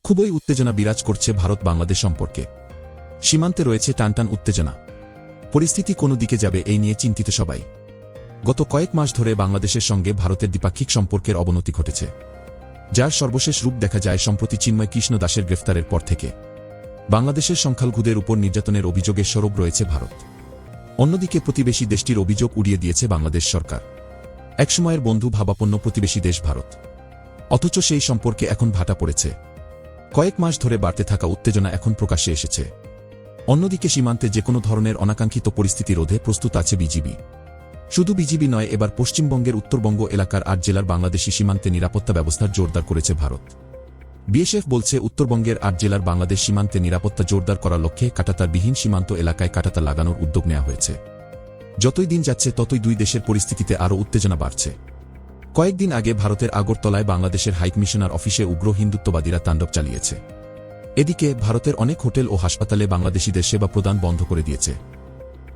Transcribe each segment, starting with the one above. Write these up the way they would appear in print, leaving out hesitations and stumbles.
খুবই উত্তেজনা বিরাজ করছে ভারত বাংলাদেশ সম্পর্কে। সীমান্তে রয়েছে টানটান উত্তেজনা। পরিস্থিতি কোন দিকে যাবে এই নিয়ে চিন্তিত সবাই। গত কয়েক মাস ধরে বাংলাদেশের সঙ্গে ভারতের দ্বিপাক্ষিক সম্পর্কের অবনতি ঘটেছে, যার সর্বশেষ রূপ দেখা যায় সম্প্রতি চিন্ময় কৃষ্ণ দাসের গ্রেফতারের পর থেকে। বাংলাদেশের সংখ্যালঘুদের উপর নির্যাতনের অভিযোগে সরব রয়েছে ভারত। অন্যদিকে প্রতিবেশী দেশটির অভিযোগ উড়িয়ে দিয়েছে বাংলাদেশ সরকার। একসময়ের বন্ধু ভাবাপন্ন প্রতিবেশী দেশ ভারত, অথচ সেই সম্পর্কে এখন ভাটা পড়েছে। কয়েক মাস ধরে বাড়তে থাকা উত্তেজনা এখন প্রকাশ্যে এসেছে। অন্যদিকে সীমান্তে যেকোনো ধরনের অনাকাঙ্ক্ষিত পরিস্থিতি রোধে প্রস্তুত আছে বিজিবি। শুধু বিজিবি নয়, এবার পশ্চিমবঙ্গের উত্তরবঙ্গ এলাকার ৮ জেলার বাংলাদেশি সীমান্তে নিরাপত্তা ব্যবস্থা জোরদার করেছে ভারত। বিএসএফ বলছে, উত্তরবঙ্গের ৮ জেলার বাংলাদেশ সীমান্তে নিরাপত্তা জোরদার করার লক্ষ্যে কাঁটাতারবিহীন সীমান্ত এলাকায় কাঁটাতার লাগানোর উদ্যোগ নেওয়া হয়েছে। যতই দিন যাচ্ছে ততই দুই দেশের পরিস্থিতিতে আরও উত্তেজনা বাড়ছে। কয়েকদিন আগে ভারতের আগরতলায় বাংলাদেশের হাইকমিশনার অফিসে উগ্র হিন্দুত্ববাদীরা তাণ্ডব চালিয়েছে। এদিকে ভারতের অনেক হোটেল ও হাসপাতালে বাংলাদেশিদের সেবা প্রদান বন্ধ করে দিয়েছে।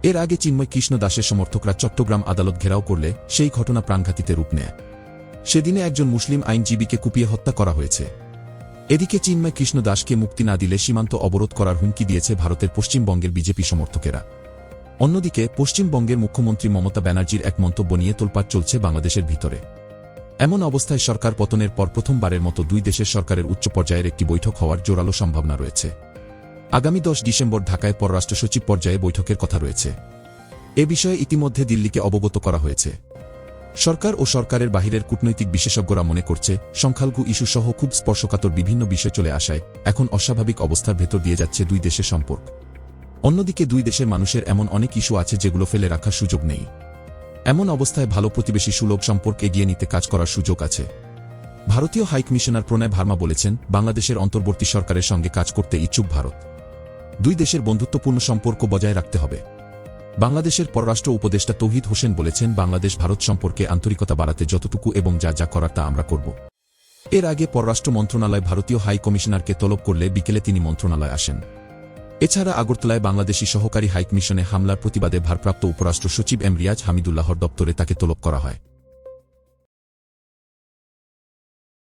এর আগে চিন্ময় কৃষ্ণ দাসের সমর্থকরা চট্টগ্রাম আদালত ঘেরাও করলে সেই ঘটনা প্রাণঘাতীতে রূপ নেয়। সেদিনে একজন মুসলিম আইনজীবীকে কুপিয়ে হত্যা করা হয়েছে। এদিকে চিন্ময় কৃষ্ণ দাসকে মুক্তি না দিলে সীমান্ত অবরোধ করার হুমকি দিয়েছে ভারতের পশ্চিমবঙ্গের বিজেপি সমর্থকেরা। অন্যদিকে পশ্চিমবঙ্গের মুখ্যমন্ত্রী মমতা ব্যানার্জির এক মন্তব্য নিয়ে তোলপাড় চলছে বাংলাদেশের ভিতরে। এমন অবস্থায় সরকার পতনের পর প্রথমবারের মতো দুই দেশের সরকারের উচ্চ পর্যায়ের একটি বৈঠক হওয়ার জোরালো সম্ভাবনা রয়েছে। আগামী ১০ ডিসেম্বর ঢাকায় পররাষ্ট্র সচিব পর্যায়ে বৈঠকের কথা রয়েছে। এ বিষয়ে ইতিমধ্যে দিল্লিকে অবগত করা হয়েছে। সরকার ও সরকারের বাহিরের কূটনৈতিক বিশেষজ্ঞরা মনে করছে, সংখ্যালঘু ইস্যু সহ খুব স্পর্শকাতর বিভিন্ন বিষয় চলে আসায় এখন অস্বাভাবিক অবস্থার ভেতর দিয়ে যাচ্ছে দুই দেশের সম্পর্ক। অন্যদিকে দুই দেশের মানুষের এমন অনেক ইস্যু আছে যেগুলো ফেলে রাখার সুযোগ নেই। এমন অবস্থায় ভালো প্রতিবেশী সুলভ সম্পর্ক এগিয়ে নিতে কাজ করার সুযোগ আছে। ভারতীয় হাইকমিশনার প্রণয় ভার্মা বলেছেন, বাংলাদেশের অন্তর্বর্তী সরকারের সঙ্গে কাজ করতে ইচ্ছুক ভারত। দুই দেশের বন্ধুত্বপূর্ণ সম্পর্ক বজায় রাখতে হবে। বাংলাদেশের পররাষ্ট্র উপদেষ্টা তৌহিদ হোসেন বলেছেন, বাংলাদেশ ভারত সম্পর্কে আন্তরিকতা বাড়াতে যতটুকু এবং যা যা করার তা আমরা করব। এর আগে পররাষ্ট্র মন্ত্রণালয় ভারতীয় হাই কমিশনারকে তলব করলে বিকেলে তিনি মন্ত্রণালয়ে আসেন। এছাড়া আগরতলায় বাংলাদেশি সহকারী হাইকমিশনে হামলার প্রতিবাদে ভারপ্রাপ্ত উপরাষ্ট্র সচিব এম রিয়াজ হামিদুল্লাহর দপ্তরে তাকে তলব করা হয়।